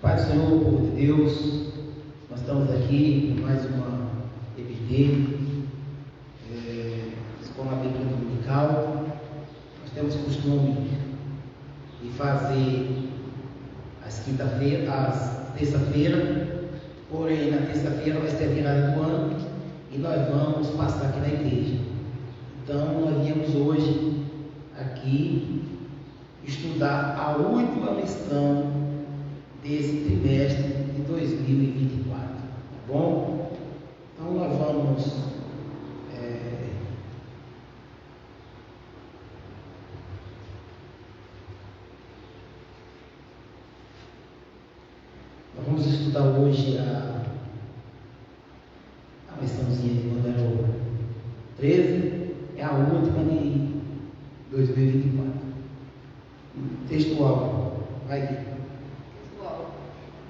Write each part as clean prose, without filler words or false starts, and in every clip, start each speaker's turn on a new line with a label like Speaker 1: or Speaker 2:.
Speaker 1: Pai do Senhor, povo de Deus, nós estamos aqui em mais uma EBD, Escola Bíblica Dominical. Nós temos costume de fazer às terça-feira, porém na terça-feira vai ser a virada do ano e nós vamos passar aqui na igreja. Então nós viemos hoje aqui estudar a última lição desse trimestre de 2024, tá bom? Então nós vamos estudar hoje a liçãozinha de número 13, é a última de 2024. Textual, vai aqui.
Speaker 2: Textual.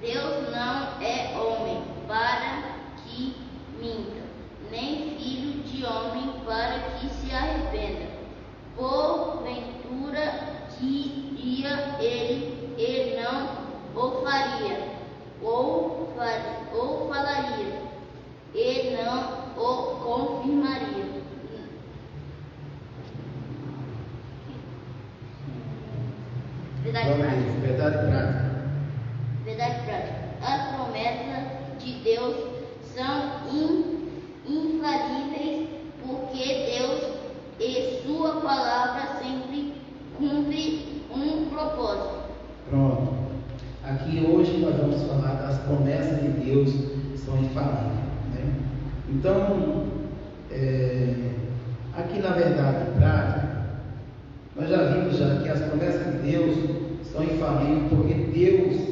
Speaker 2: Deus não é homem para que minta, nem filho de homem para que se arrependa. Porventura diria ele não o faria, ou falaria, e não o confirmaria.
Speaker 1: Verdade prática.
Speaker 2: Verdade prática. As promessas de Deus são infalíveis, porque Deus e sua palavra sempre cumpre um propósito.
Speaker 1: Pronto. Aqui hoje nós vamos falar das promessas de Deus que são infalíveis, né? Então, aqui na verdade prática, nós já vimos que as promessas de Deus são infalíveis, porque Deus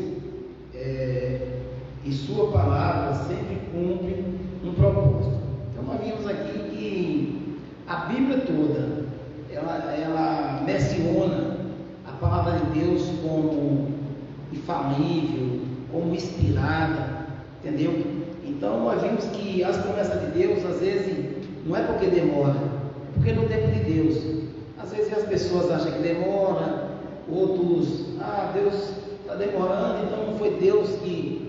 Speaker 1: e sua palavra sempre cumprem um propósito. Então nós vimos aqui que a Bíblia toda, ela menciona a palavra de Deus como infalível, como inspirada, entendeu? Então nós vimos que as promessas de Deus, às vezes, não é porque demora, é porque no tempo de Deus. Às vezes as pessoas acham que demora, outros, Deus está demorando, então não foi Deus que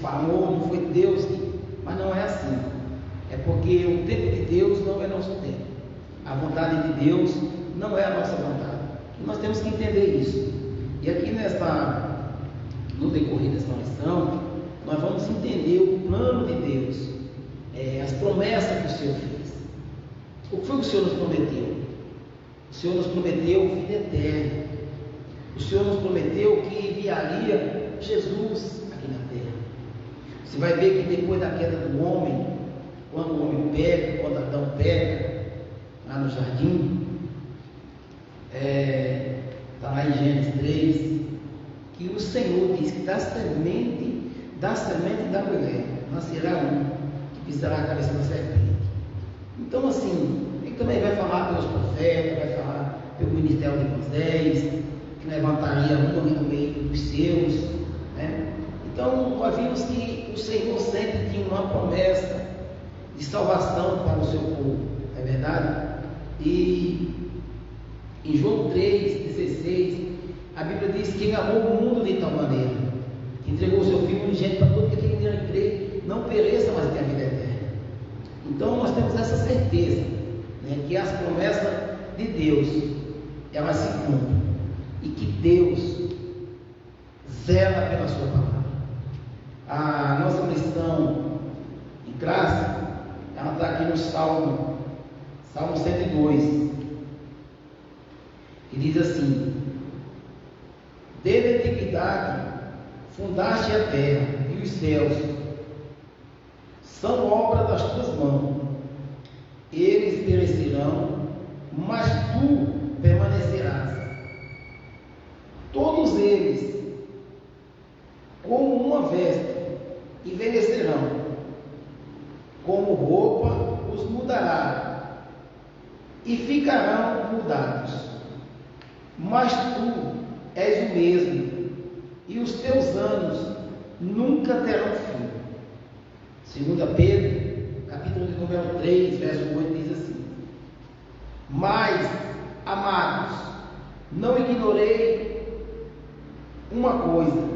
Speaker 1: falou, não foi Deus que... Mas não é assim. É porque o tempo de Deus não é nosso tempo. A vontade de Deus não é a nossa vontade. E nós temos que entender isso. E aqui no decorrer dessa lição, nós vamos entender o plano de Deus, as promessas que o Senhor fez. O que foi que o Senhor nos prometeu? O Senhor nos prometeu vida eterna. O Senhor nos prometeu que enviaria Jesus aqui na terra. Você vai ver que depois da queda do homem, quando o homem peca, quando Adão peca, lá no jardim, está lá em Gênesis 3, que o Senhor diz que da semente da mulher nascerá um que pisará a cabeça da serpente. Então assim, ele também vai falar pelos profetas, vai falar pelo ministério de Moisés, que levantaria um no meio dos seus, né? Então nós vimos que o Senhor sempre tinha uma promessa de salvação para o seu povo, é verdade? E em João 3,16, a Bíblia diz que ele amou o mundo de tal maneira, que entregou o seu Filho unigênito para todo aquele que nele crê, não pereça, mas tenha vida eterna. Então nós temos essa certeza, né, que as promessas de Deus, elas se cumprem, e que Deus zela pela sua palavra. A nossa lição de classe, ela está aqui no Salmo 102, que diz assim: desde a antiguidade fundaste a terra e os céus, são obra das tuas mãos. Eles perecerão, mas tu permanecerás. Todos eles, como uma veste, envelhecerão, como roupa os mudará, e ficarão mudados. Mas tu és o mesmo, e os teus anos nunca terão fim. 2 Pedro, capítulo de número 3, verso 8, diz assim: mas, amados, não ignorei uma coisa,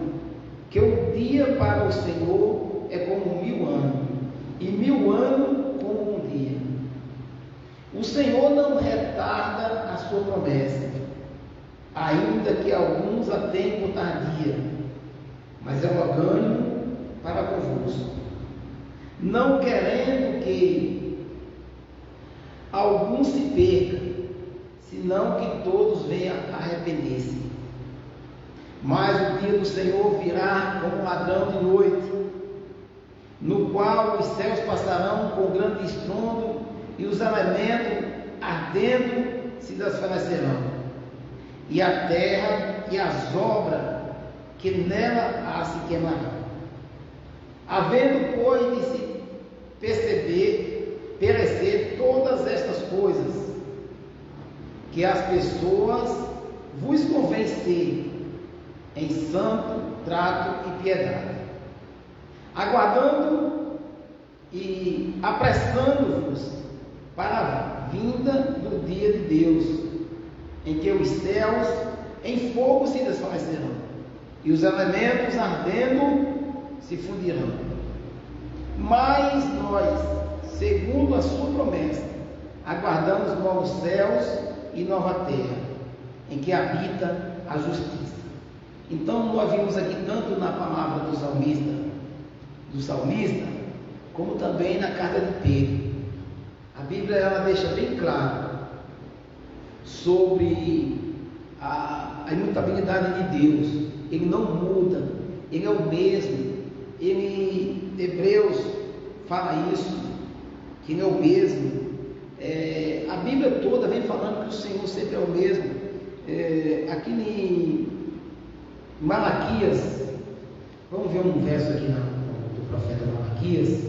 Speaker 1: que o dia para o Senhor é como 1000 anos, e 1000 anos como um dia. O Senhor não retarda a sua promessa, ainda que alguns a tenham por tardia, mas é longânimo para convosco, não querendo que alguns se percam, senão que todos venham a arrepender-se. Mas o dia do Senhor virá como ladrão de noite, no qual os céus passarão com grande estrondo, e os elementos ardendo se desfalecerão, e a terra e as obras que nela se queimarão. Havendo, pois, de se perecer todas estas coisas, que as pessoas vos convém ser em santo trato e piedade, aguardando e apressando-vos para a vinda do dia de Deus, em que os céus em fogo se desfalecerão, e os elementos ardendo se fundirão. Mas nós, segundo a sua promessa, aguardamos novos céus e nova terra, em que habita a justiça. Então nós vimos aqui tanto na palavra do salmista, como também na carta de Pedro. A Bíblia ela deixa bem claro sobre a imutabilidade de Deus. Ele não muda, Ele é o mesmo. Hebreus fala isso, que Ele é o mesmo. A Bíblia toda vem falando que o Senhor sempre é o mesmo. Aqui em Malaquias, vamos ver um verso aqui do profeta Malaquias.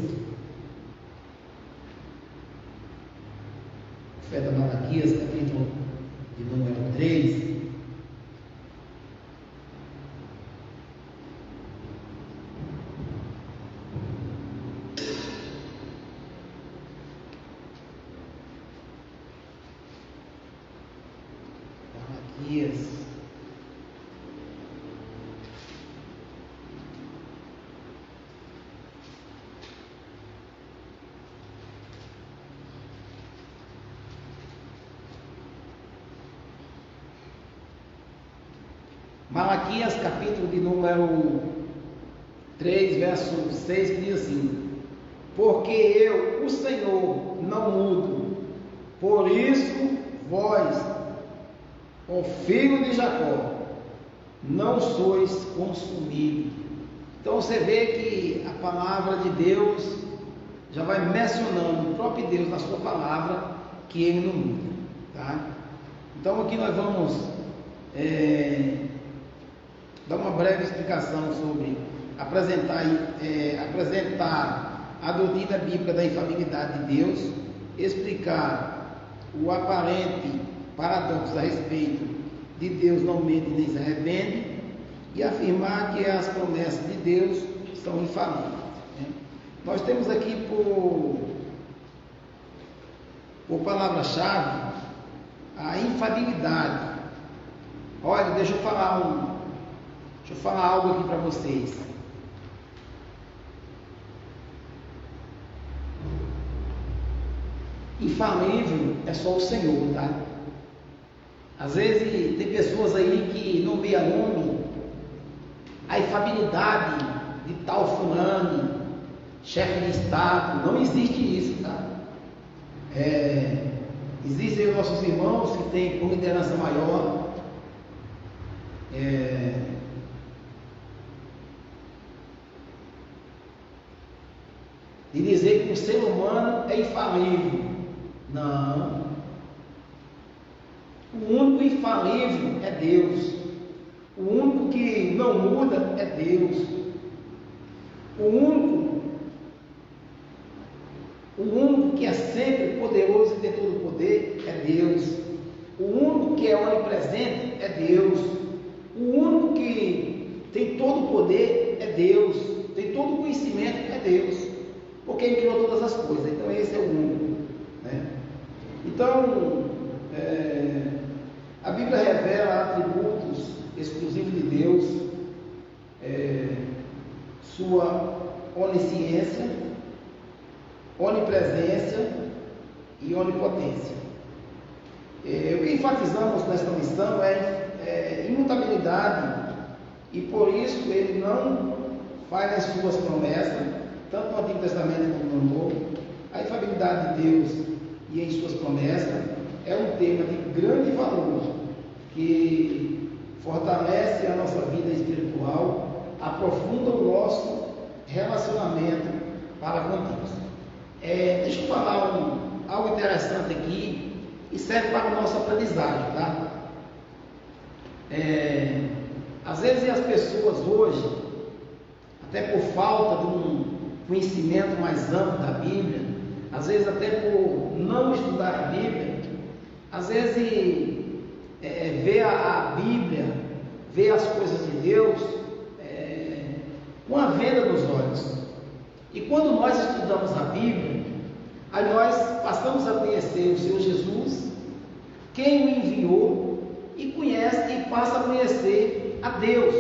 Speaker 1: Profeta Malaquias, capítulo de número 3. Malaquias, capítulo de número 3, verso 6, que diz assim: porque eu, o Senhor, não mudo, por isso vós, ó filho de Jacó, não sois consumidos. Então você vê que a palavra de Deus já vai mencionando o próprio Deus na sua palavra, que Ele não muda, tá? Então aqui nós vamos dar uma breve explicação sobre apresentar a doutrina bíblica da infalibilidade de Deus, explicar o aparente paradoxo a respeito de Deus não mente nem se arrepende, e afirmar que as promessas de Deus são infalíveis, né? Nós temos aqui por palavra-chave a infalibilidade. Olha, deixa eu falar algo aqui para vocês. Infalível é só o Senhor, tá? Às vezes tem pessoas aí que nomeiam homem a infalibilidade de tal fulano, chefe de estado. Não existe isso, tá? Existem os nossos irmãos que têm como liderança maior de dizer que o ser humano é infalível. Não. O único infalível é Deus. O único que não muda é Deus. O único que é sempre poderoso e tem todo o poder é Deus. O único que é onipresente é Deus. O único que tem todo o poder é Deus. Tem todo o conhecimento é Deus. Porque Ele criou todas as coisas. Então esse é o único, né? Então a Bíblia revela atributos exclusivos de Deus, sua onisciência, onipresença e onipotência. O que enfatizamos nesta missão é imutabilidade, e por isso ele não falha as suas promessas, tanto no Antigo Testamento como no Novo. A infalibilidade de Deus e em suas promessas é um tema de grande valor, que fortalece a nossa vida espiritual, aprofunda o nosso relacionamento para com Deus. Deixa eu falar algo interessante aqui, e serve para o nosso aprendizagem, tá? Às vezes as pessoas hoje, até por falta de um conhecimento mais amplo da Bíblia, às vezes até por não estudar a Bíblia, às vezes vê a Bíblia, vê as coisas de Deus com a venda nos olhos. E quando nós estudamos a Bíblia, aí nós passamos a conhecer o Senhor Jesus, quem o enviou, e conhece e passa a conhecer a Deus.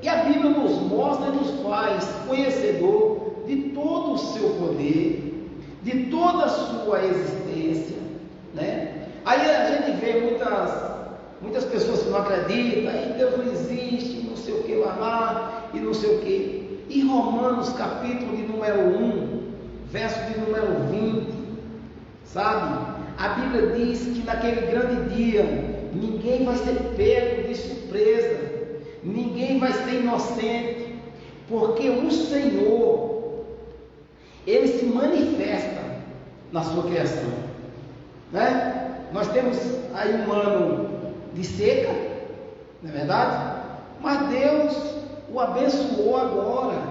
Speaker 1: E a Bíblia nos mostra e nos faz conhecedor de todo o seu poder, de toda a sua existência, né? Aí a gente vê muitas pessoas que não acreditam, aí Deus não existe, não sei o que lá, e não sei o que. Em Romanos capítulo de número 1, verso de número 20, sabe? A Bíblia diz que naquele grande dia ninguém vai ser pego de surpresa, ninguém vai ser inocente, porque o Senhor, Ele se manifesta na sua criação, né? Nós temos aí um ano de seca, não é verdade? Mas Deus o abençoou agora,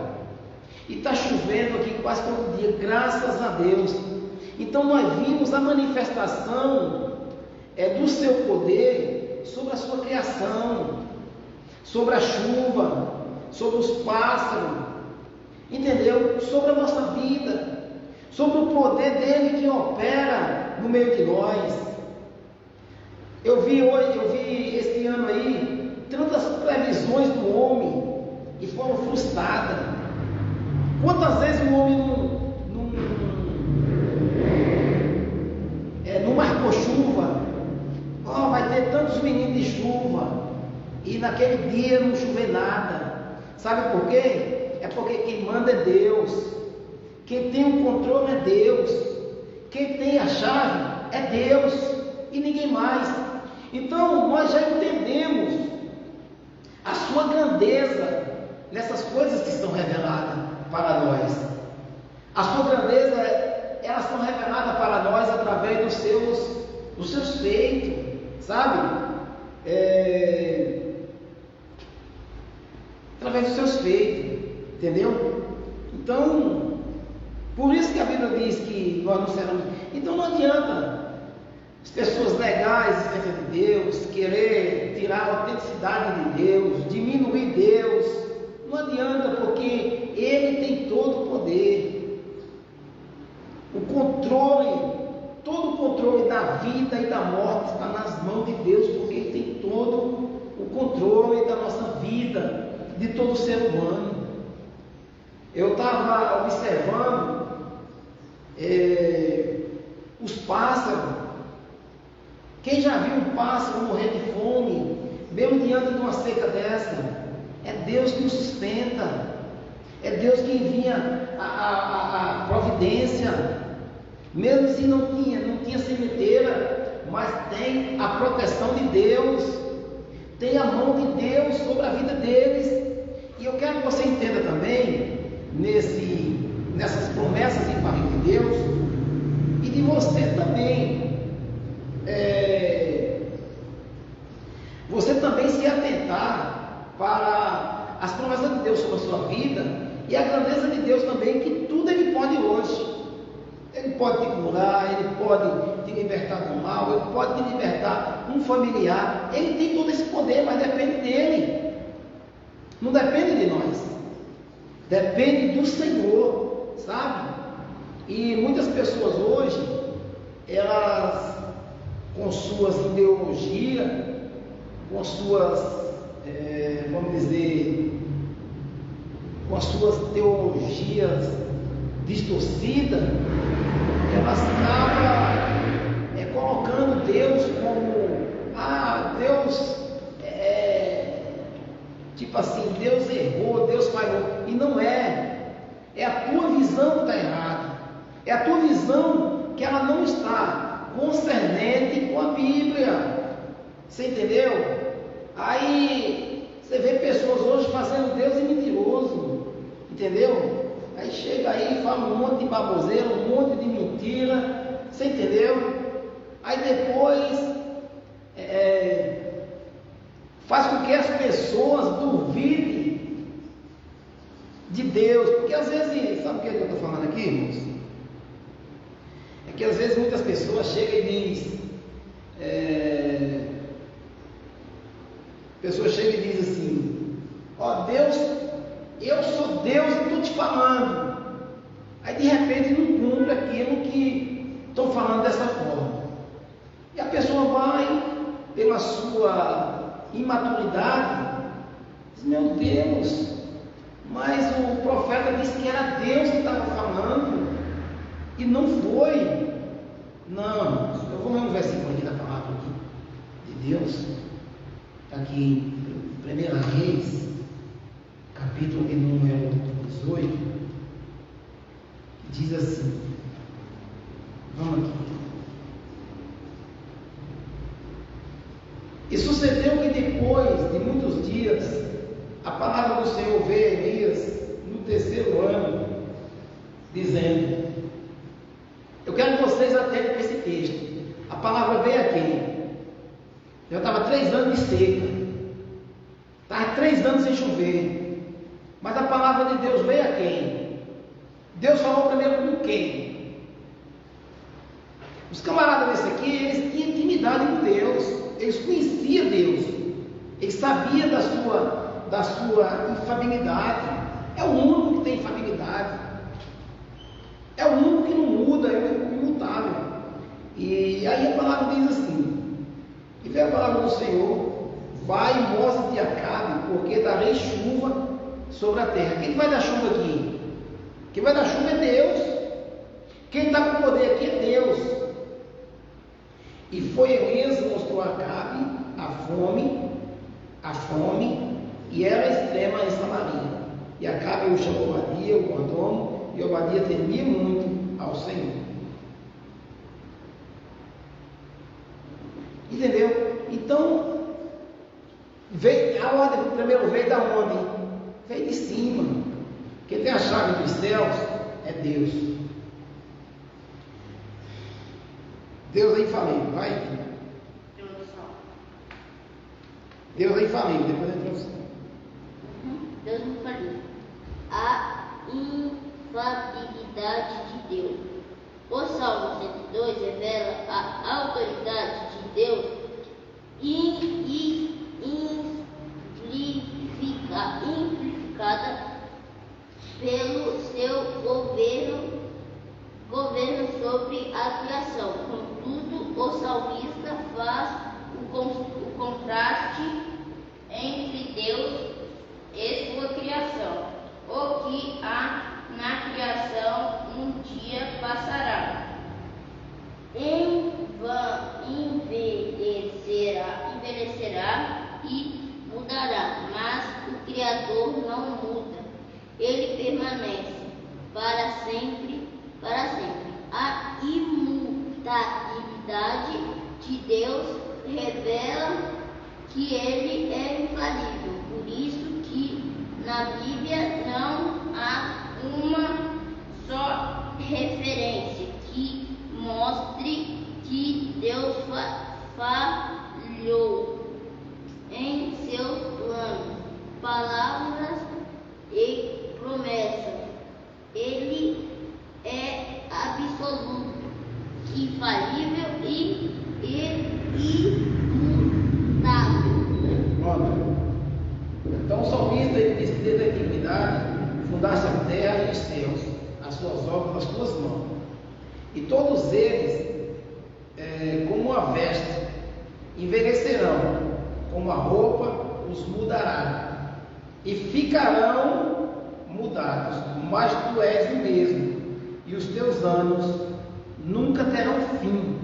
Speaker 1: e está chovendo aqui quase todo dia, graças a Deus. Então nós vimos a manifestação do seu poder sobre a sua criação, sobre a chuva, sobre os pássaros, entendeu? Sobre a nossa vida, sobre o poder dele que opera no meio de nós. Eu vi este ano aí tantas previsões do homem e foram frustradas. Quantas vezes o homem não marcou chuva? Vai ter tantos meninos de chuva, e naquele dia não chover nada. Sabe por quê? É porque quem manda é Deus, quem tem o controle é Deus, quem tem a chave é Deus e ninguém mais. Então nós já entendemos a sua grandeza nessas coisas que estão reveladas para nós. A sua grandeza, elas são reveladas para nós através dos seus feitos, sabe? Através dos seus feitos, entendeu? Então, por isso que a Bíblia diz que nós não seremos. Então não adianta as pessoas negar a existência de Deus, querer tirar a autenticidade de Deus, diminuir Deus. Não adianta, porque Ele tem todo o poder, o controle, todo o controle da vida e da morte está nas mãos de Deus, porque Ele tem todo o controle da nossa vida, de todo ser humano. Eu estava observando os pássaros. Quem já viu um pássaro morrer de fome, mesmo diante de uma seca dessa? É Deus que nos sustenta, é Deus que envia a providência, mesmo se não tinha sementeira, mas tem a proteção de Deus, tem a mão de Deus sobre a vida deles. E eu quero que você entenda também nessas promessas infalíveis de Deus, e de você também se atentar para as promessas de Deus sobre a sua vida, e a grandeza de Deus também, que tudo Ele pode hoje. Ele pode te curar, Ele pode te libertar do mal, Ele pode te libertar um familiar. Ele tem todo esse poder, mas depende dEle, não depende de nós, depende do Senhor, sabe? E muitas pessoas hoje, elas, com suas ideologias, com suas, vamos dizer, as suas teologias distorcidas, ela estava colocando Deus como, Deus tipo assim, Deus errou, Deus falhou. E não é. É a tua visão que está errada. É a tua visão que ela não está concernente com a Bíblia. Você entendeu? Aí você vê pessoas hoje fazendo Deus de mentiroso. Entendeu? Aí chega aí e fala um monte de baboseira, um monte de mentira. Você entendeu? Aí depois faz com que as pessoas duvidem de Deus. Porque às vezes, sabe o que eu estou falando aqui, irmãos? É que às vezes muitas pessoas chegam e dizem, assim, Deus, eu sou Deus e estou te falando. Aí de repente não cumpre aquilo que estão falando dessa forma. E a pessoa vai, pela sua imaturidade, diz, meu Deus, mas o profeta disse que era Deus que estava falando, e não foi. Não, eu vou ler um versículo aqui da palavra aqui, de Deus, está aqui em 1 Reis, capítulo de número 18, que diz assim, vamos aqui. E sucedeu que depois de muitos dias, a palavra do Senhor veio a Elias no 3º ano, dizendo, eu quero que vocês atentem para esse texto. A palavra veio a quem? Já estava 3 anos de seca, estava 3 anos sem chover, mas a palavra de Deus veio a quem? Deus falou primeiro com quem? Os camaradas desse aqui, eles tinham intimidade com Deus. Eles conheciam Deus, eles sabiam da sua infabilidade. É o único que tem infabilidade, é o único que não muda, é o imutável. E aí a palavra diz assim, e veio a palavra do Senhor, vai e mostra-te Acabe, porque darei chuva sobre a terra. Quem vai dar chuva aqui? Quem vai dar chuva é Deus. Quem está com o poder aqui é Deus. E foi Elias e mostrou a Acabe a fome, e era extrema em Samaria. E Acabe o chamou Obadia, o mordomo, e Obadia temia muito ao Senhor. Entendeu? Então, a ordem primeiro veio da onde? Veio de cima. Quem tem a chave dos céus é Deus. Deus é infalível, vai. Deus é infalível, depois da introdução.
Speaker 2: Deus é infalível. A infalibilidade de Deus. O Salmo 102 revela a autoridade de Deus amplificada pelo seu governo sobre a criação. Contudo, o salmista faz o contraste entre Deus e sua criação. O que há na criação um dia passará. Envelhecerá e mudará, mas o Criador não muda. Ele permanece para sempre, para sempre. A imutabilidade de Deus revela que ele é infalível. Por isso que na Bíblia não há uma só referência que mostre que Deus falhou em seus planos, palavras e promessas. Ele é absoluto, infalível e imutável.
Speaker 1: Então o salmista ele diz que desde a antiguidade fundasse a terra e os céus, as suas obras, as suas mãos. E todos eles, como uma veste, envelhecerão, como a roupa os mudará, e ficarão mudados, mas tu és o mesmo, e os teus anos nunca terão fim.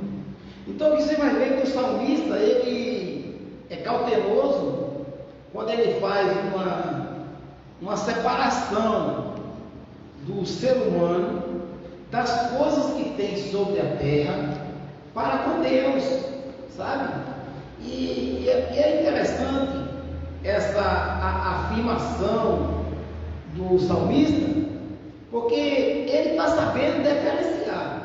Speaker 1: Então você vai ver que o salmista, ele é cauteloso quando ele faz uma separação do ser humano, das coisas que tem sobre a terra, para com Deus, sabe? E é interessante essa afirmação do salmista, porque ele está sabendo diferenciar.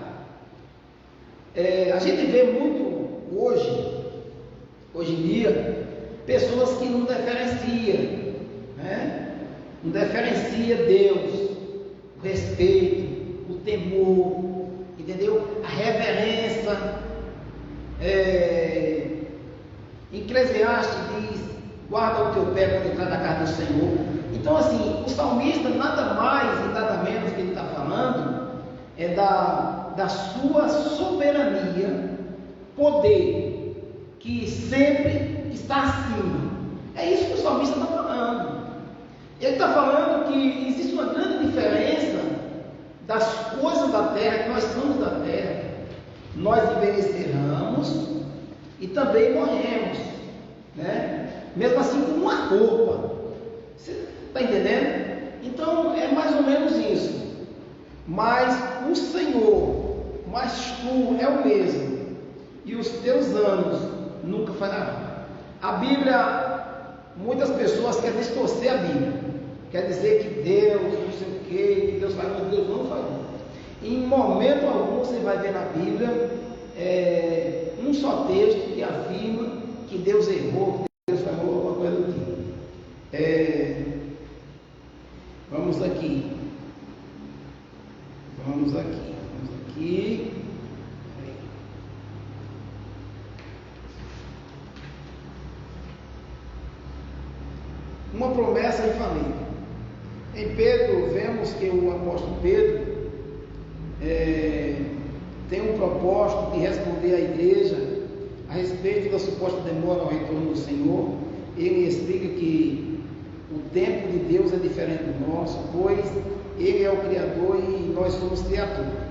Speaker 1: A gente vê muito hoje em dia, pessoas que não diferenciam, né? Não diferencia Deus, o respeito, o temor, entendeu? A reverência. Eclesiastes diz: guarda o teu pé quando entrar na casa do Senhor. Então, assim, o salmista, nada mais e nada menos que ele está falando, é da sua soberania, poder, que sempre está acima. É isso que o salmista está falando. Ele está falando que existe uma grande diferença das coisas da terra, que nós somos da terra. Nós envelheceremos e também morremos, né? Mesmo assim com uma roupa. Você está entendendo? Então é mais ou menos isso. Mas o Senhor, mas tu é o mesmo, e os teus anos nunca falharão. A Bíblia, muitas pessoas querem distorcer a Bíblia, quer dizer que Deus, não sei o que Deus falou, Deus não falou. Em momento algum você vai ver na Bíblia um só texto que afirma que Deus errou, que Deus falou alguma coisa do tipo. Vamos aqui. Uma promessa em família. Em Pedro, vemos que o apóstolo Pedro tem um propósito de responder à igreja a respeito da suposta demora ao retorno do Senhor. Ele explica que o tempo de Deus é diferente do nosso, pois Ele é o Criador e nós somos criaturas.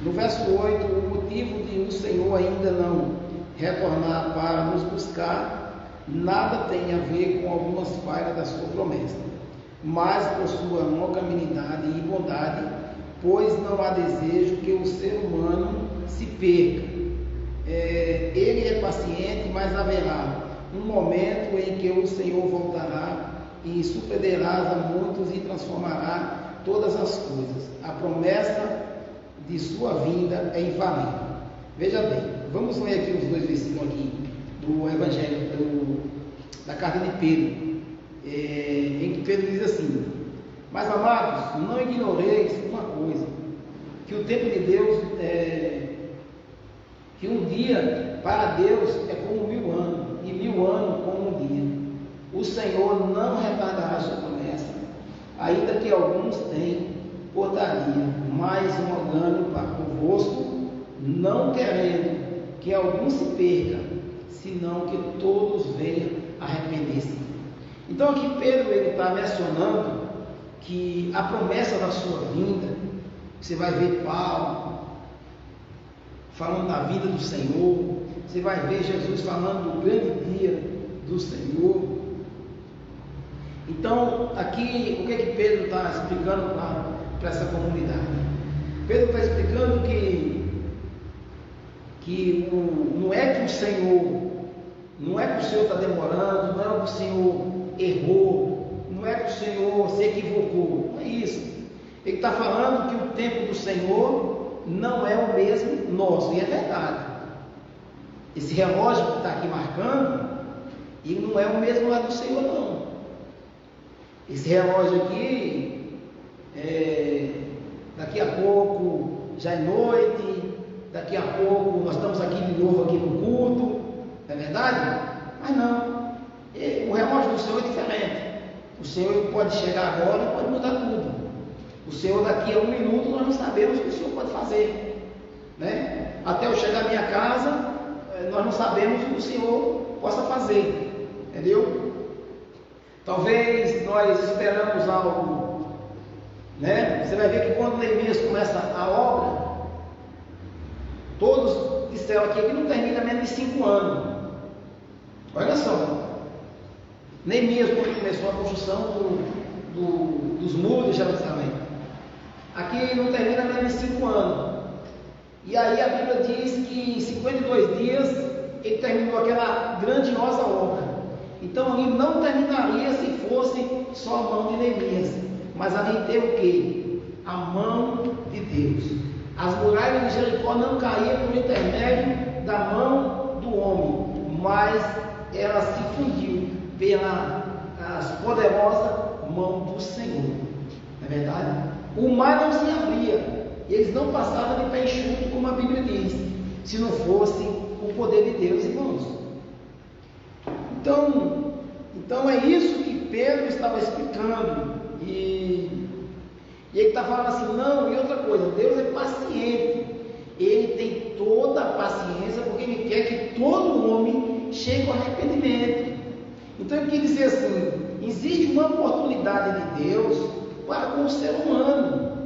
Speaker 1: No verso 8, o motivo de o Senhor ainda não retornar para nos buscar nada tem a ver com algumas falhas da sua promessa, mas por sua longanimidade e bondade, pois não há desejo que o ser humano se perca. Ele é paciente, mas haverá um momento em que o Senhor voltará e surpreenderá a muitos e transformará todas as coisas. A promessa de sua vinda é infalível. Veja bem, vamos ler aqui os dois versículos aqui do Evangelho, da carta de Pedro, em que Pedro diz assim: mas amados, não ignoreis uma coisa, que o tempo de Deus que um dia para Deus é como 1000 anos, e 1000 anos como um dia. O Senhor não retardará sua promessa, ainda que alguns tenham portaria, mas um engano para convosco, não querendo que algum se perca, senão que todos venham arrepender-se. Então aqui Pedro está mencionando que a promessa da sua vinda, você vai ver Paulo falando da vida do Senhor, você vai ver Jesus falando do grande dia do Senhor. Então aqui o que Pedro está explicando para essa comunidade? Pedro está explicando que não é que o Senhor está demorando, não é que o Senhor errou, não é que o Senhor se equivocou, não é isso. Ele está falando que o tempo do Senhor não é o mesmo nosso, e é verdade. Esse relógio que está aqui marcando, ele não é o mesmo lá do Senhor, não. Esse relógio aqui, daqui a pouco já é noite, daqui a pouco nós estamos aqui de novo aqui no culto, não é verdade? Mas não, o relógio do Senhor é diferente. O Senhor pode chegar agora e pode mudar tudo. O Senhor daqui a 1 minuto nós não sabemos o que o Senhor pode fazer, né? Até eu chegar à minha casa, nós não sabemos o que o Senhor possa fazer, entendeu? Talvez nós esperamos algo né? Você vai ver que quando Neemias começa a obra, todos disseram aqui que não termina menos de 5 anos. Olha só, Neemias, quando começou a construção dos muros de Jerusalém, aqui não termina menos de 5 anos. E aí a Bíblia diz que em 52 dias ele terminou aquela grandiosa obra. Então ali não terminaria se fosse só a mão de Neemias, mas ali tem o que? A mão de Deus. As muralhas de Jericó não caíam por intermédio da mão do homem, mas ela se fundiu pela poderosa mão do Senhor. Não é verdade? O mar não se abria, eles não passavam de pé enxuto, como a Bíblia diz, se não fosse o poder de Deus, irmãos. Então é isso que Pedro estava explicando, e ele está falando assim, não, e outra coisa, Deus é paciente, Ele tem toda a paciência, porque Ele quer que todo homem chegue ao arrependimento. Então ele quer dizer assim, existe uma oportunidade de Deus para com o ser humano,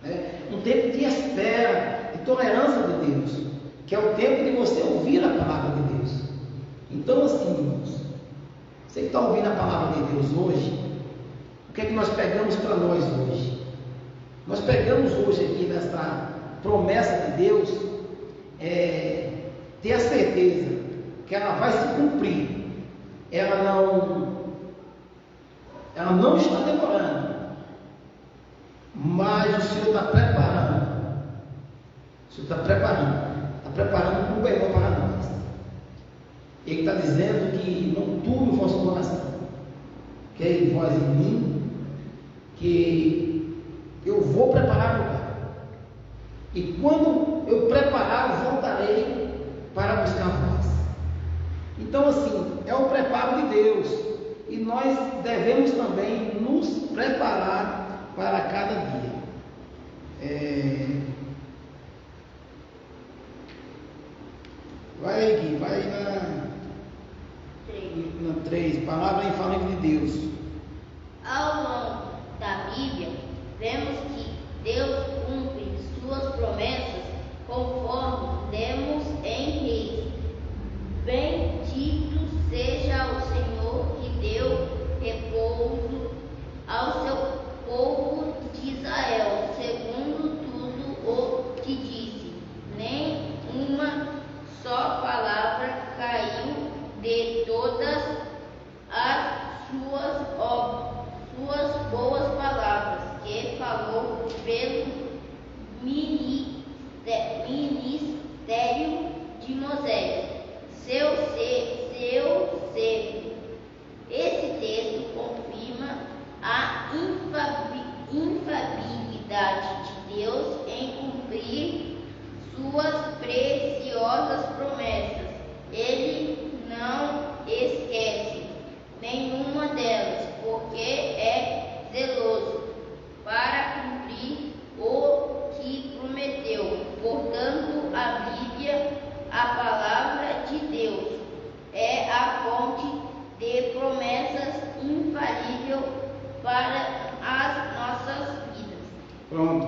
Speaker 1: né? Um tempo de espera, de tolerância de Deus, que é o tempo de você ouvir a palavra de Deus. Então assim, irmãos, você que está ouvindo a palavra de Deus hoje, o que é que nós pegamos para nós hoje? Nós pegamos hoje aqui nessa promessa de Deus, ter a certeza que ela vai se cumprir. Ela não está demorando, mas o Senhor está preparando. O Senhor está preparando um melhor para nós. Ele está dizendo que não turbe o vosso coração, que é em vós e em mim, que eu vou preparar o lugar. E quando eu preparar, eu voltarei para buscar vós. Então assim, é o preparo de Deus. E nós devemos também nos preparar para cada dia. Vai aí, Gui, vai na 3, palavra infalível de Deus.
Speaker 2: Ao longo da Bíblia, vemos que Deus cumpre suas promessas conforme lemos em Reis. Bendito seja o Senhor que deu repouso ao seu povo de Israel, segundo tudo o que disse. Nem uma só palavra caiu de todas as suas boas palavras que falou pelo ministério de Moisés, seu servo. Esse texto confirma a infalibilidade de Deus em cumprir suas preciosas promessas. Ele não esquece nenhuma delas, porque é zeloso para cumprir o que prometeu. Portanto, a Bíblia, a palavra de Deus, é a fonte de promessas infalível para as nossas vidas.
Speaker 1: Pronto.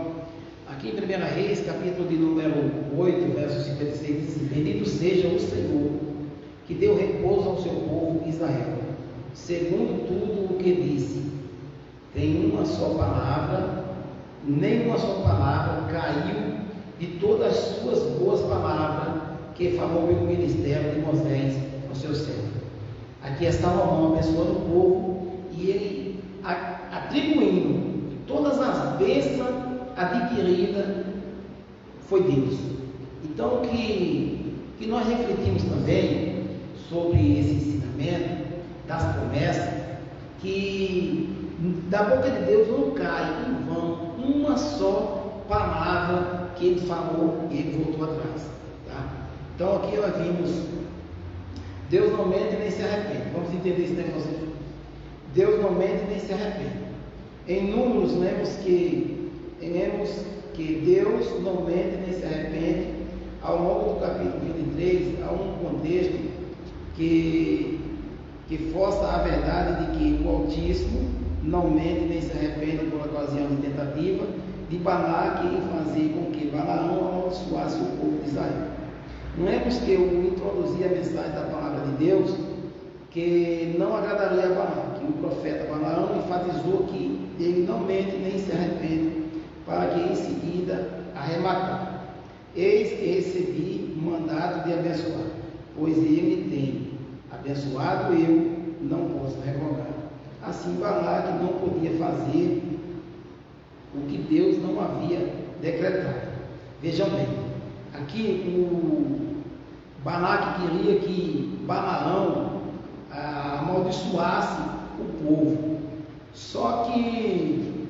Speaker 1: Aqui em 1 Reis, capítulo de número 8, verso 56, diz: bendito seja o Senhor, que deu repouso ao seu povo Israel, segundo tudo o que disse. Tem uma só palavra, nenhuma só palavra caiu de todas as suas boas palavras que falou pelo ministério de Moisés ao seu servo. Aqui está Salomão abençoando o povo e ele atribuindo todas as bênçãos adquiridas foi Deus. Então que nós refletimos também sobre esse ensinamento das promessas, que da boca de Deus não cai em vão uma só palavra que ele falou e ele voltou atrás, tá? Então aqui nós vimos, Deus não mente nem se arrepende. Vamos entender esse negócio aqui. Deus não mente nem se arrepende. Em Números lemos que Deus não mente nem se arrepende. Ao longo do capítulo 23 há um contexto que força a verdade de que o Altíssimo não mente nem se arrependa por ocasião de tentativa de Balaque em fazer com que Balaão amaldiçoasse o povo de Israel. Não é porque eu introduzi a mensagem da palavra de Deus que não agradaria a Balaque. O profeta Balaão enfatizou que ele não mente nem se arrepende, para que em seguida arrematar. Eis que recebi mandato de abençoar, pois ele tem abençoado, eu não posso revogar. Assim Balaque não podia fazer o que Deus não havia decretado. Vejam bem, aqui o Balaque queria que Balaão amaldiçoasse o povo. Só que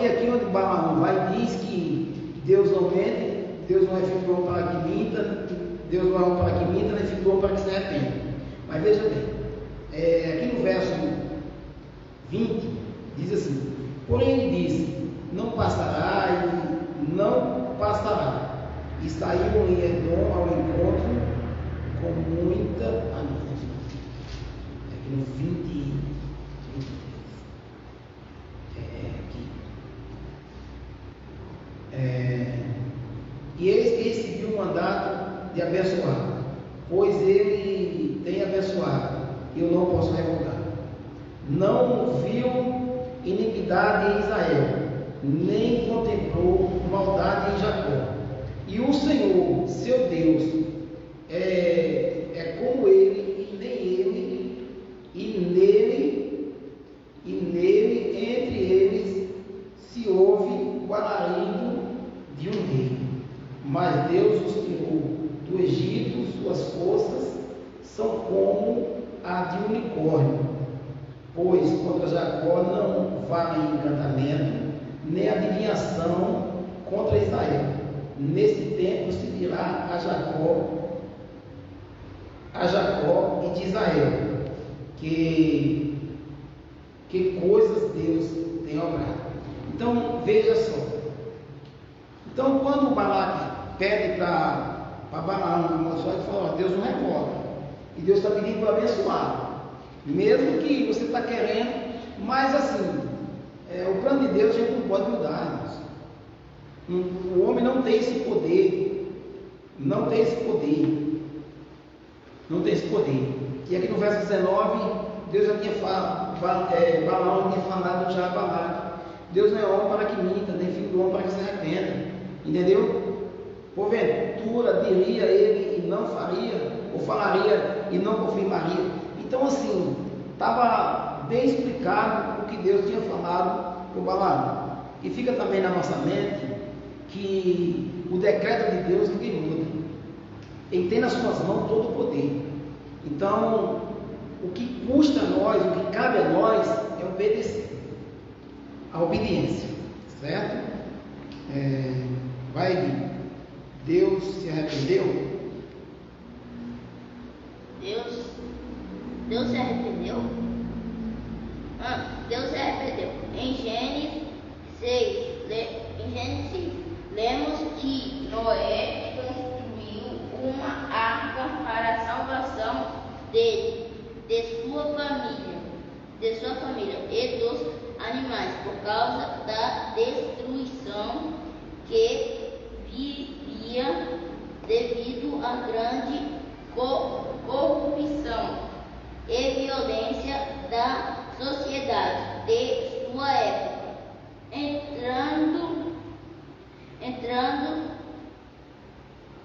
Speaker 1: aqui onde Balaão vai diz que Deus não mente, Deus não é filho do homem para que minta, Deus não é homem para que minta, nem filho do homem para que se arrependa. Mas veja bem, aqui no verso 20 diz assim: porém ele disse, não passará e não passará. E saíram em Edom ao encontro com muita anúncia. Aqui no 23. E eis que recebi um mandato de abençoar, pois ele tem abençoado, e eu não posso revogar. Não viu iniquidade em Israel, nem contemplou maldade em Jacó. E o Senhor, seu Deus, é como ele, e nem ele, e nele, entre eles, se ouve o alarido de um rei. Mas Deus os tirou do Egito, suas forças são como a de unicórnio, pois contra Jacó não vale encantamento, nem adivinhação contra Israel. Nesse tempo se dirá a Jacó e de Israel, que coisas Deus tem obrado. Então, veja só. Então, quando o Balaque pede para Balaão amaldiçoar, ele fala: Deus não revoga. E Deus está pedindo para abençoar. Mesmo que você está querendo, mas assim, o plano de Deus a gente não pode mudar, irmãos. O homem não tem esse poder. Não tem esse poder. Não tem esse poder. E aqui no verso 19, Deus já tinha falado, Balaão tinha falado já a Balaque. Deus não é homem para que minta, nem filho do homem para que se arrependa. Entendeu? Porventura diria ele e não faria, ou falaria e não confirmaria. Então assim, estava bem explicado o que Deus tinha falado para o Balaão. E fica também na nossa mente que o decreto de Deus ninguém muda. Ele tem nas suas mãos todo o poder. Então, o que custa a nós, o que cabe a nós é obedecer. A obediência, certo? Vai, Deus se arrependeu?
Speaker 2: Deus se arrependeu? Deus se arrependeu. Em Gênesis 6, lemos que Noé construiu uma arca para a salvação dele, de sua família e dos animais, por causa da destruição que viria devido à grande corrupção e violência da sociedade de sua época. Entrando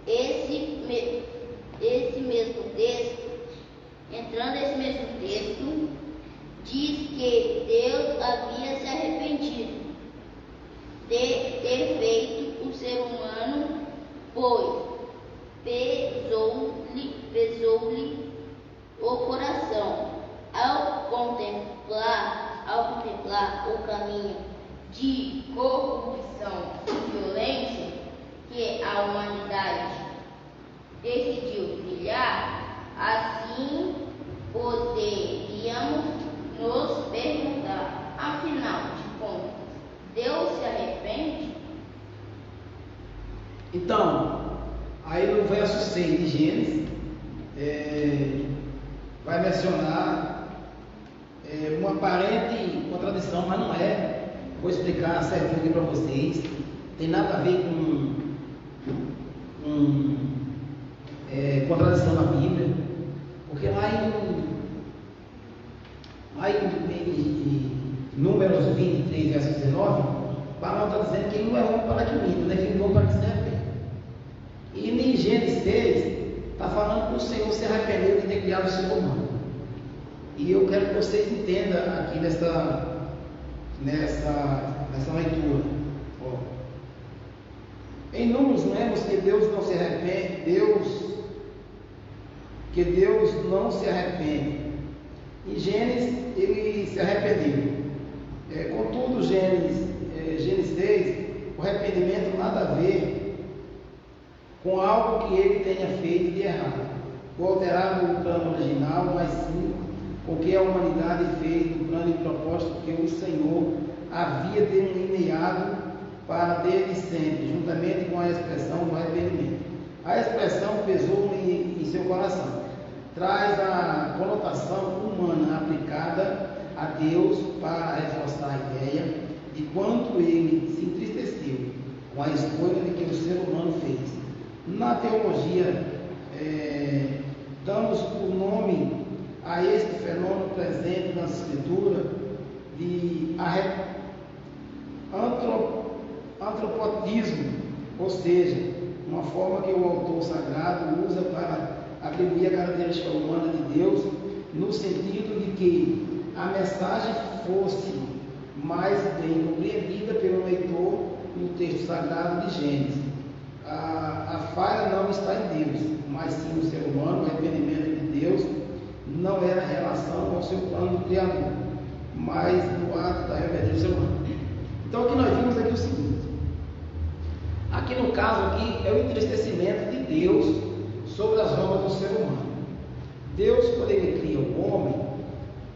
Speaker 2: esse mesmo texto diz que Deus havia se arrependido de ter feito o ser humano, pois pesou-lhe o coração ao contemplar o caminho de corrupção e violência que a humanidade decidiu trilhar. Assim poderíamos nos perguntar, afinal de contas, Deus se arrepende?
Speaker 1: Então, aí no verso 6 de Gênesis, vai mencionar uma aparente contradição, mas não é. Vou explicar certinho aqui para vocês. Tem nada a ver com contradição na Bíblia, porque lá em Números 23, verso 19, Paulo está dizendo que ele não é homem para que minta, não é filho do homem para que se arrependa. E em Gênesis 6, está falando que o Senhor se arrependeu de ter criado o ser humano. E eu quero que vocês entendam aqui nessa leitura. Ó. Em Números lemos que Deus não se arrepende, que Deus não se arrepende. Em Gênesis, ele se arrependeu. Contudo, Gênesis 6, o arrependimento nada a ver com algo que ele tenha feito de errado, ou alterado o plano original, mas sim com o que a humanidade fez no plano e propósito que o Senhor havia delineado para desde sempre, juntamente com a expressão do arrependimento. A expressão pesou em seu coração. Traz a conotação humana aplicada a Deus para reforçar a ideia de quanto ele se entristeceu com a escolha de que o ser humano fez. Na teologia, damos o nome a este fenômeno presente na Escritura de antropotismo, ou seja, uma forma que o autor sagrado usa para atribuir a característica humana de Deus, no sentido de que a mensagem fosse mais bem compreendida pelo leitor no texto sagrado de Gênesis. A falha não está em Deus, mas sim no ser humano. O arrependimento de Deus não era em relação ao seu plano do Criador, mas no ato da rebeldia do ser humano. Então aqui nós vimos aqui o seguinte: aqui no caso aqui é o entristecimento de Deus sobre as obras do ser humano. Deus, quando ele cria o homem,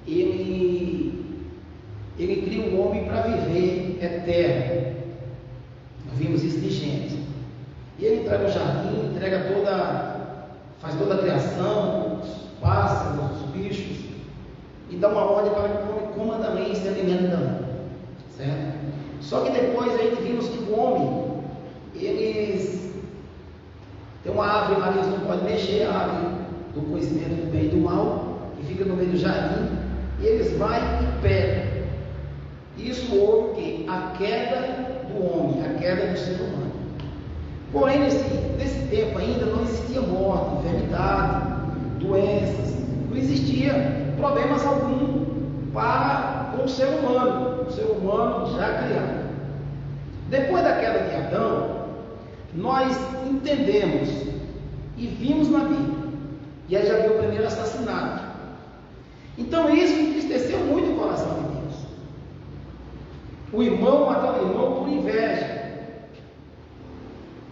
Speaker 1: ele cria o homem para viver eterno. Nós vimos isso em Gênesis. E ele entrega o jardim, faz toda a criação, os pássaros, os bichos, e dá uma ordem para que o homem coma também e se alimente também. Certo? Só que depois aí vimos que o homem, eles tem uma árvore lá que eles não podem mexer, a árvore do conhecimento do bem e do mal, que fica no meio do jardim, e eles vão e pegam. Isso houve o quê? A queda do homem, a queda do ser humano. Porém, nesse tempo ainda não existia morte, enfermidade, doenças, não existia problemas algum com o ser humano já criado. Depois da queda de Adão, nós entendemos e vimos na Bíblia, e aí já viu o primeiro assassinato. Então isso entristeceu muito o coração de Deus. O irmão matou o irmão por inveja.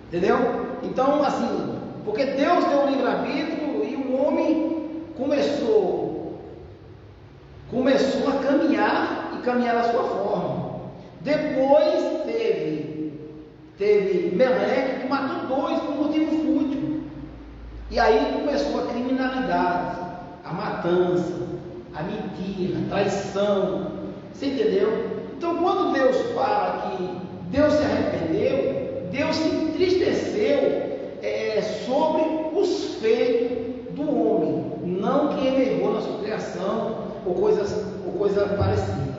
Speaker 1: Entendeu? Então, assim, porque Deus deu o livre-arbítrio e o homem começou a caminhar da sua forma. Depois teve Meleque, que matou 2 por motivo fútil. E aí começou a criminalidade, a matança, a mentira, a traição. Você entendeu? Então, quando Deus fala que Deus se arrependeu, Deus se entristeceu sobre os feitos do homem, não que ele errou na sua criação ou coisa parecida.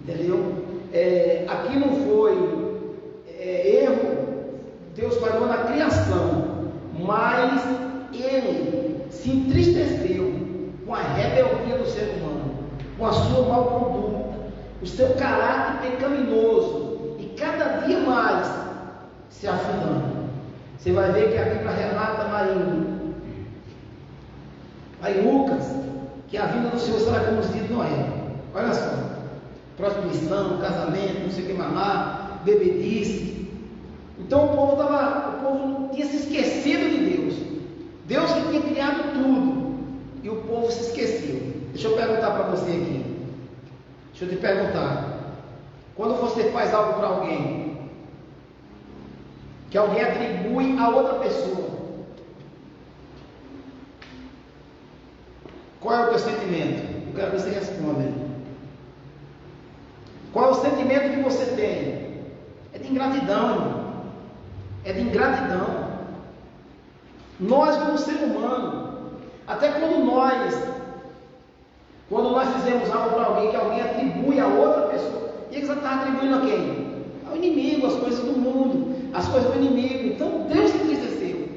Speaker 1: Entendeu? Aqui não foi erro, Deus falhou na criação, mas ele se entristeceu com a rebeldia do ser humano, com a sua mal conduta, o seu caráter pecaminoso, e cada dia mais se afundando. Você vai ver que a Bíblia relata lá em Lucas, que a vinda do Senhor será como os dias de Noé. Olha só, prostituição, casamento, não sei o que mais lá, bebedice. Então o povo tinha se esquecido de Deus. Deus que tinha criado tudo, e o povo se esqueceu. Deixa eu perguntar para você aqui. Deixa eu te perguntar. Quando você faz algo para alguém, que alguém atribui a outra pessoa, qual é o teu sentimento? Eu quero que você responda. ingratidão, irmão. É de ingratidão. Nós, como ser humano, até quando nós fizemos algo para alguém, que alguém atribui a outra pessoa, e ele já está atribuindo a quem? Ao inimigo, as coisas do mundo, as coisas do inimigo. Então Deus se entristeceu.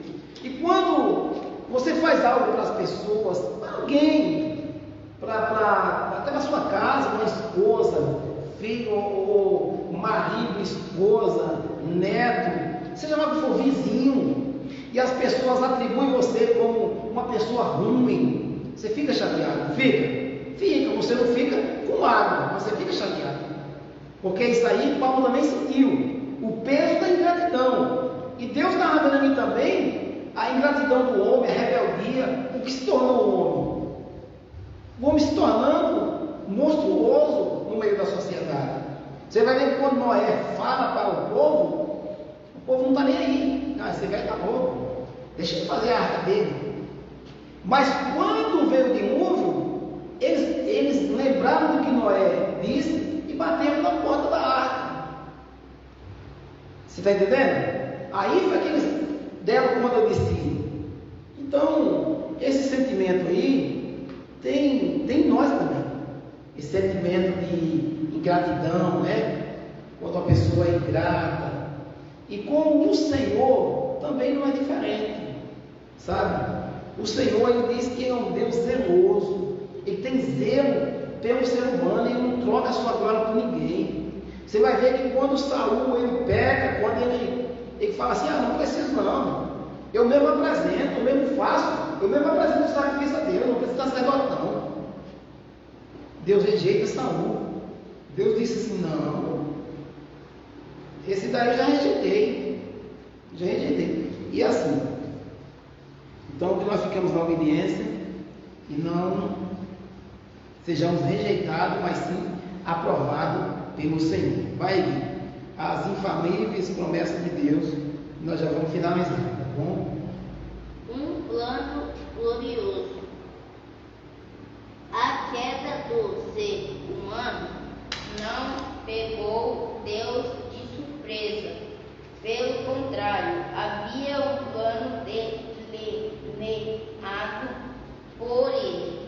Speaker 1: E quando você faz algo para as pessoas, para alguém, até para sua casa, uma esposa, filho, ou marido, esposa, neto, seja lá o que for, vizinho, e as pessoas atribuem você como uma pessoa ruim, você fica chateado? Fica, você não fica com água, você fica chateado, porque isso aí Paulo também sentiu, o peso da ingratidão. E Deus está revelando também a ingratidão do homem, a rebeldia, o que se tornou o homem. O homem se tornando monstruoso no meio da sociedade. Você vai ver que quando Noé fala para o povo não está nem aí. Não, esse velho está louco, deixa ele fazer a arca dele. Mas quando veio o dilúvio, eles lembraram do que Noé disse e bateram na porta da arca. Você está entendendo? Aí foi que eles deram conta de si. Então, esse sentimento aí tem nós também. Esse sentimento de ingratidão, né? Quando a pessoa é ingrata. E com o Senhor também não é diferente, sabe? O Senhor, ele diz que é um Deus zeloso. Ele tem zelo pelo ser humano, ele não troca a sua glória por ninguém. Você vai ver que quando Saul ele peca, quando ele fala assim, não preciso não, eu mesmo apresento, eu mesmo faço, eu mesmo apresento o sacrifício a Deus, não preciso de sacerdote não. Deus rejeita Saul. Deus disse assim, não, esse daí eu já rejeitei. E assim, então que nós ficamos na obediência e não sejamos rejeitados, mas sim aprovados pelo Senhor. Vai vir as infalíveis promessas de Deus. Nós já vamos finalizar, tá bom?
Speaker 2: Um plano glorioso. A queda do ser humano não pegou Deus de surpresa. Pelo contrário, havia um plano delineado por ele.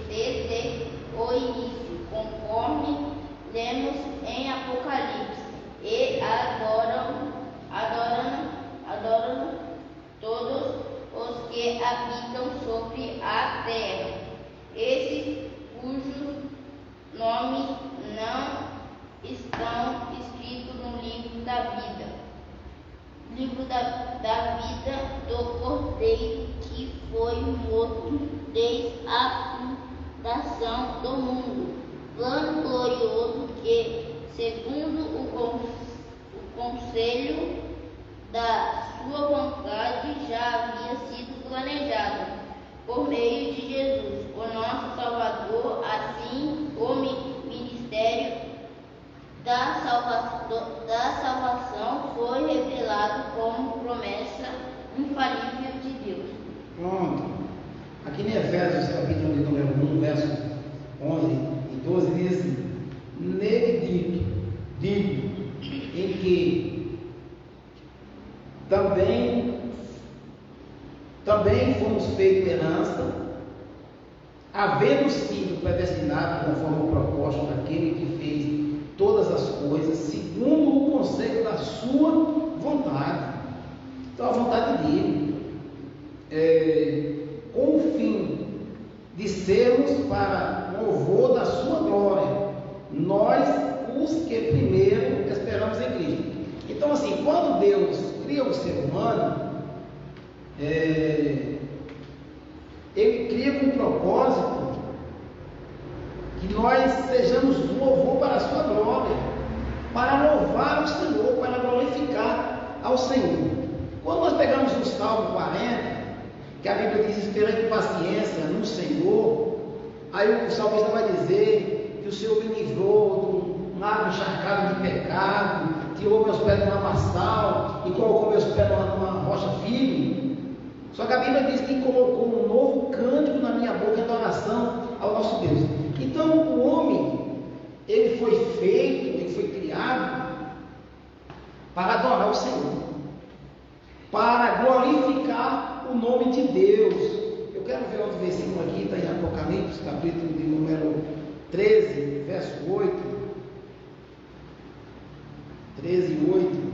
Speaker 2: Desde o início, conforme lemos em Apocalipse, e adoram todos os que habitam sobre a terra, esses cujos nomes não estão escritos no livro da vida do Cordeiro que foi morto desde a fundação do mundo. Plano glorioso que, segundo o conselho da sua vontade, já havia sido planejado por meio de Jesus, o nosso Salvador. Assim, o ministério da salvação foi revelado como promessa infalível de Deus.
Speaker 1: Pronto. Aqui em Efésios, capítulo de número 1, versos 11 e 12, diz assim: nele digo, em que também fomos feitos herança, havendo sido predestinados conforme o propósito daquele que fez todas as coisas, segundo o conselho da sua vontade. Então, a vontade dele, com o fim de sermos para louvor da sua glória, nós os que primeiro esperamos em Cristo. Então, assim, quando Deus cria o ser humano, ele cria com um propósito que nós sejamos louvor para a sua glória, para louvar o Senhor, para glorificar ao Senhor. Quando nós pegamos o Salmo 40, que a Bíblia diz: esperando com paciência no Senhor, aí o salmista vai dizer que o Senhor me livrou de um água encharcada de pecado, tirou meus pés do lamaçal e colocou meus pés numa rocha firme. Só que a Bíblia diz que colocou um novo cântico na minha boca em adoração ao nosso Deus. Então o homem, ele foi feito, ele foi criado para adorar o Senhor, para glorificar o nome de Deus. Eu quero ver outro versículo aqui, está em Apocalipse, capítulo de número 13, verso 8. 13, 8.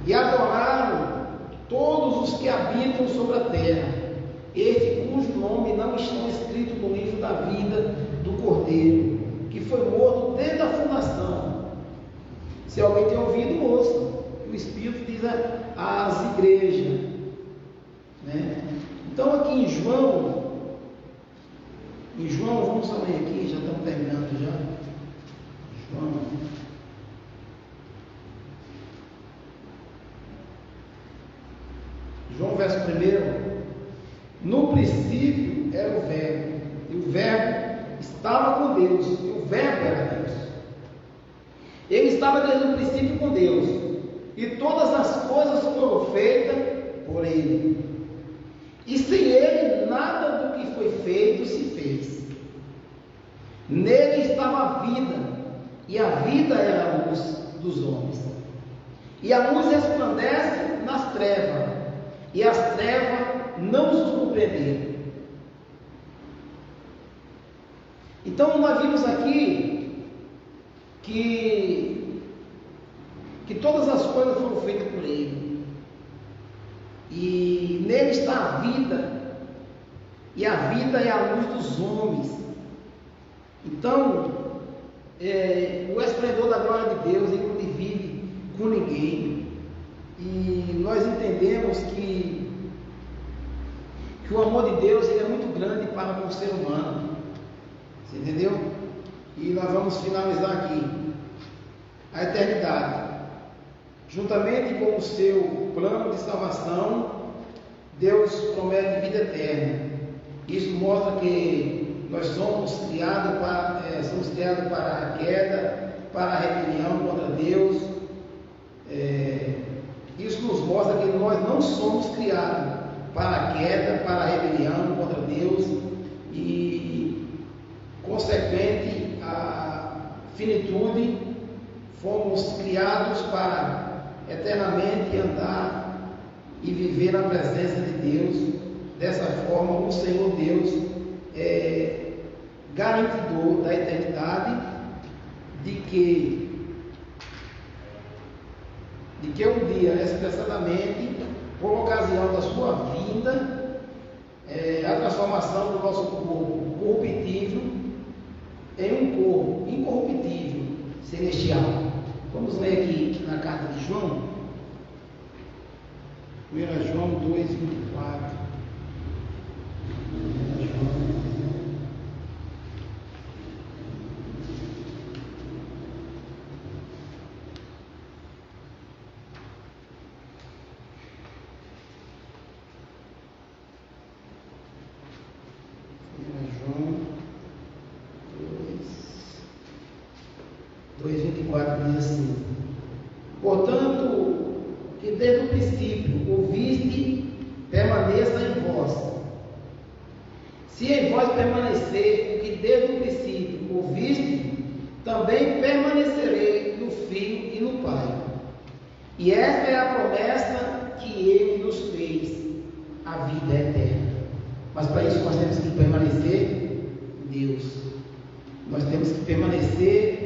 Speaker 1: E adoraram todos os que habitam sobre a terra, este cujo nome não estão escrito no livro da vida do Cordeiro, que foi morto desde a fundação. Se alguém tem ouvido, ouça. O Espírito diz às igrejas, né? Então aqui em João, vamos ler aqui, já estamos terminando já. João verso 1. No princípio era o Verbo, e o Verbo estava com Deus, e o Verbo era Deus. Ele estava desde o princípio com Deus, e todas as coisas foram feitas por Ele. E sem Ele nada do que foi feito se fez. Nele estava a vida, e a vida era a luz dos homens. E a luz resplandece nas trevas, e as trevas não os compreenderam. Então nós vimos aqui que todas as coisas foram feitas por Ele, e nele está a vida, e a vida é a luz dos homens. Então o esplendor da glória de Deus, ele não divide com ninguém, e nós entendemos que o amor de Deus, ele é muito grande para o ser humano. Você entendeu? E nós vamos finalizar aqui. A eternidade, juntamente com o seu plano de salvação, Deus promete vida eterna. Isso mostra que nós somos criados para a queda, para a rebelião contra Deus. Isso nos mostra que nós não somos criados para a queda, para a rebelião contra Deus, e consequente a finitude, fomos criados para eternamente andar e viver na presença de Deus. Dessa forma, o Senhor Deus é garantidor da eternidade, de que um dia, expressadamente, por ocasião da sua vinda, a transformação do nosso corpo corruptível em um corpo incorruptível, celestial. Vamos ler aqui na carta de João, 1 João 2, 24. João 2:24 diz assim: portanto, que desde o princípio ouviste, permaneça em vós. Se em vós permanecer o que desde o princípio ouviste, também permanecerei no Filho e no Pai. E esta é a promessa que Ele nos fez, a vida eterna. Mas para isso nós temos que permanecer em Deus. Nós temos que permanecer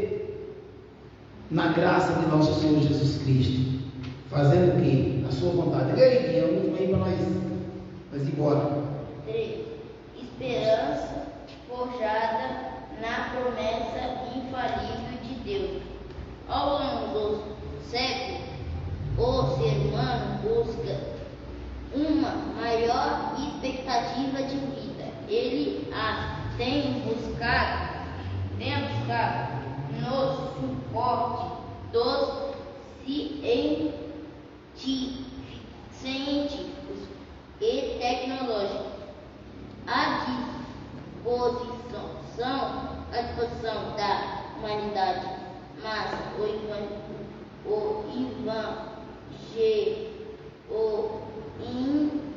Speaker 1: na graça de nosso Senhor Jesus Cristo, fazendo o quê? A sua vontade. Ei, é o último aí para nós ir embora.
Speaker 2: 3. Esperança forjada na promessa infalível de Deus. Ao longo dos séculos, o ser humano busca uma maior expectativa de vida. Ele tem buscado no suporte dos científicos e tecnológica à disposição da humanidade, mas o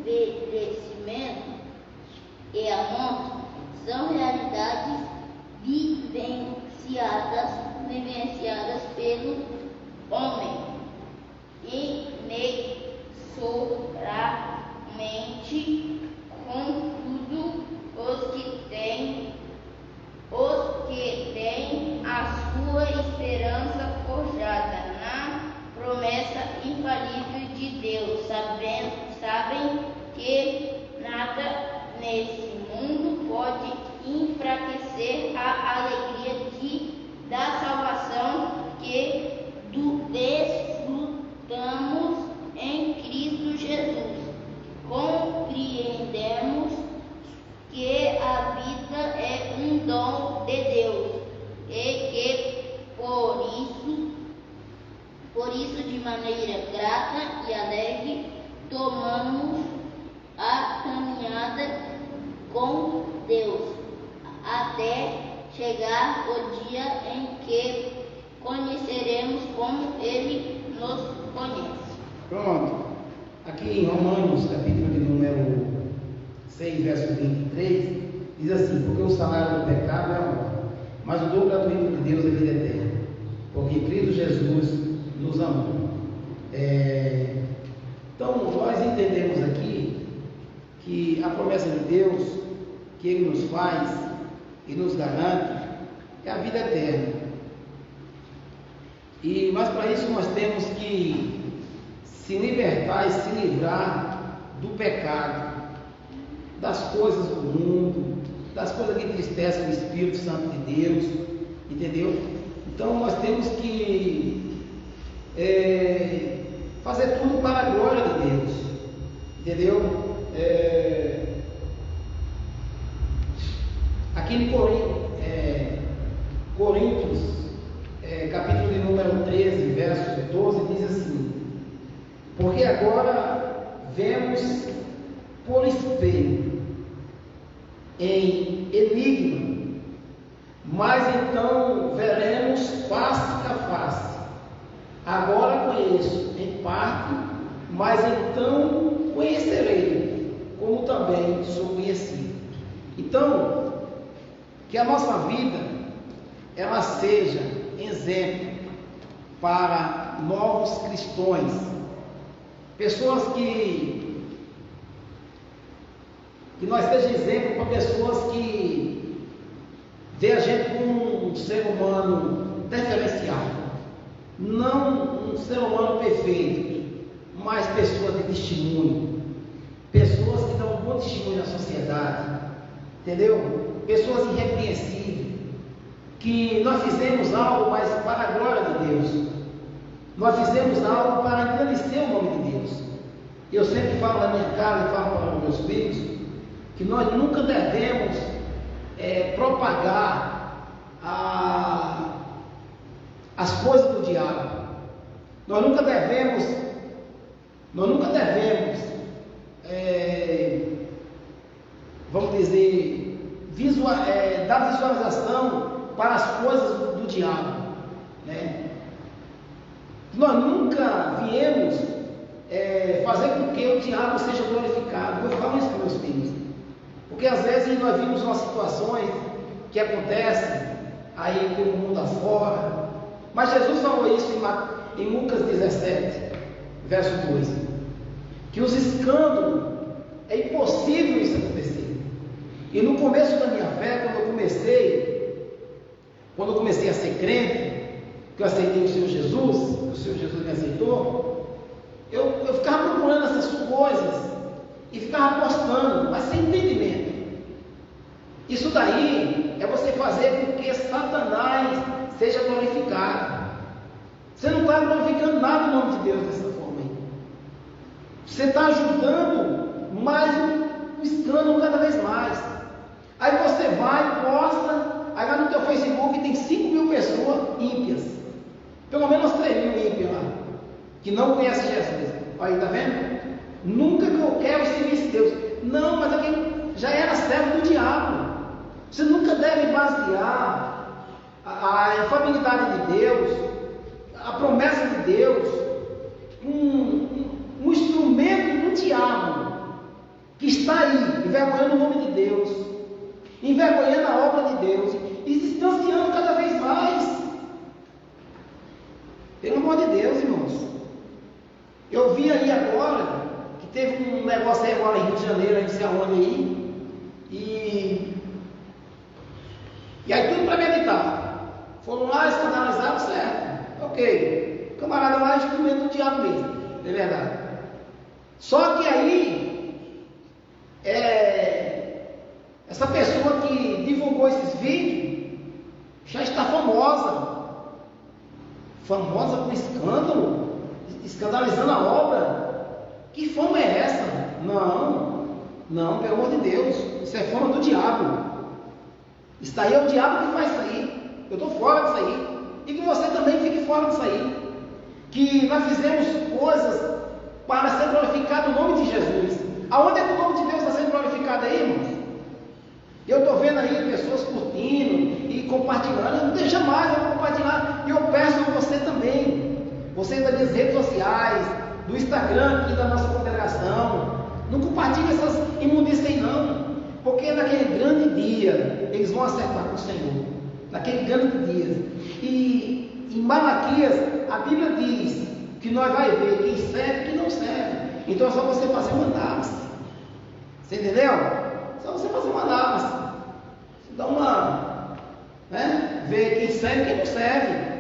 Speaker 2: envelhecimento e a morte são realidades vivenciadas pelo homem inexoravelmente. Contudo, os que têm a sua esperança forjada na promessa infalível de Deus, sabem que nada nesse mundo pode enfraquecer a alegria da salvação que desfrutamos em Cristo Jesus. Compreendemos que a vida é um dom de Deus e que por isso de maneira grata e alegre tomamos a caminhada com Deus até chegar o dia em que conheceremos como Ele nos conhece.
Speaker 1: Pronto. Aqui em Romanos, capítulo de número 6, verso 23, diz assim: porque o salário do pecado é a morte, mas o dom gratuito de Deus é a vida eterna, porque Cristo Jesus nos amou. Então, nós entendemos aqui que a promessa de Deus que Ele nos faz e nos garante é a vida eterna. Mas para isso nós temos que se libertar e se livrar do pecado, das coisas do mundo, das coisas que entristecem o Espírito Santo de Deus, entendeu? Então nós temos que fazer tudo para a glória de Deus, entendeu? Aqui em Coríntios, capítulo de número 13, verso 12, diz assim: porque agora vemos por espelho, em enigma, mas então veremos face a face. Agora conheço em parte, mas então conhecerei, como também sou conhecido. Então, que a nossa vida ela seja exemplo para novos cristãos, pessoas que nós seja exemplo para pessoas que vê a gente como um ser humano diferenciado, não um ser humano perfeito, mas pessoas de testemunho, pessoas que dão um bom testemunho na sociedade, entendeu? Pessoas irrepreensíveis, que nós fizemos algo, mas para a glória de Deus, nós fizemos algo para engrandecer o nome de Deus. Eu sempre falo na minha casa e falo para os meus filhos que nós nunca devemos propagar as coisas do diabo. Nós nunca devemos vamos dizer, dar visualização para as coisas do diabo, né? Nós nunca viemos fazer com que o diabo seja glorificado. Eu falo isso para meus filhos, porque às vezes nós vimos umas situações que acontecem aí pelo mundo afora, mas Jesus falou isso em Lucas 17, verso 2, que os escândalos é impossível isso acontecer. E no começo da minha fé, quando eu comecei a ser crente, que eu aceitei o Senhor Jesus me aceitou, eu ficava procurando essas coisas e ficava apostando, mas sem entendimento. Isso daí é você fazer com que Satanás seja glorificado. Você não está glorificando nada em nome de Deus dessa forma aí. Você está ajudando mais o escândalo cada vez mais. Aí você vai, posta, aí lá no teu Facebook tem 5.000 pessoas ímpias, pelo menos 3.000 ímpias lá, que não conhecem Jesus. Aí, tá vendo? Nunca que eu quero servir a Deus. Não, mas alguém já era servo do diabo. Você nunca deve basear a infalibilidade de Deus, a promessa de Deus, um instrumento do diabo que está aí, envergonhando o nome de Deus, envergonhando a obra de Deus e se distanciando cada vez mais. Pelo amor de Deus, irmãos. Eu vi aí agora que teve um negócio aí agora em Rio de Janeiro, não sei aonde aí, e aí tudo para meditar. Foram lá, escandalizaram, certo? Ok. O camarada lá é instrumento do diabo mesmo, é verdade. Só que aí, essa pessoa que divulgou esses vídeos já está famosa. Famosa com escândalo, escandalizando a obra. Que fama é essa? Não, pelo amor de Deus, isso é fama do diabo. Isso aí é o diabo que faz isso aí. Eu estou fora disso aí. E que você também fique fora disso aí. Que nós fizemos coisas para ser glorificado o nome de Jesus. Aonde é que o nome de Deus está sendo glorificado aí, irmãos? Eu estou vendo aí pessoas curtindo e compartilhando. Eu não deixa mais eu compartilhar. E eu peço a você também. Você das minhas redes sociais, do Instagram aqui da nossa congregação. Não compartilhe essas imundícias aí não. Porque naquele grande dia eles vão acertar com o Senhor. Naquele grande dia. E em Malaquias a Bíblia diz que nós vai ver quem serve e quem não serve. Então é só você fazer uma análise. Você entendeu? Só você fazer uma análise. Dá uma, né? Ver quem serve e quem não serve.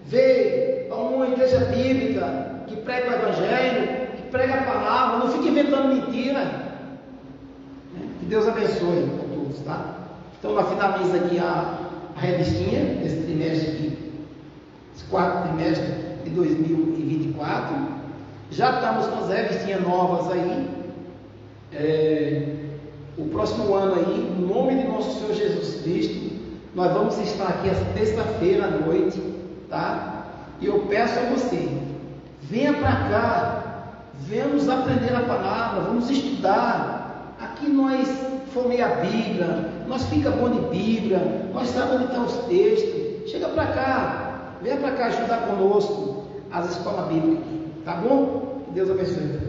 Speaker 1: Ver uma igreja bíblica que prega o Evangelho, que prega a palavra, não fique inventando mentira. Que Deus abençoe a todos, tá? Então nós finalizamos aqui a revistinha desse trimestre aqui, esse quarto trimestre de 2024. Já estamos com as revistinhas novas aí. O próximo ano aí, em nome de nosso Senhor Jesus Cristo, nós vamos estar aqui às terça-feira à noite, tá? E eu peço a você, venha para cá, venhamos aprender a palavra, vamos estudar. Aqui nós folheia a Bíblia, nós fica bom de Bíblia, nós sabemos onde estão os textos. Chega para cá, venha para cá estudar conosco as escolas bíblicas, tá bom? Que Deus abençoe.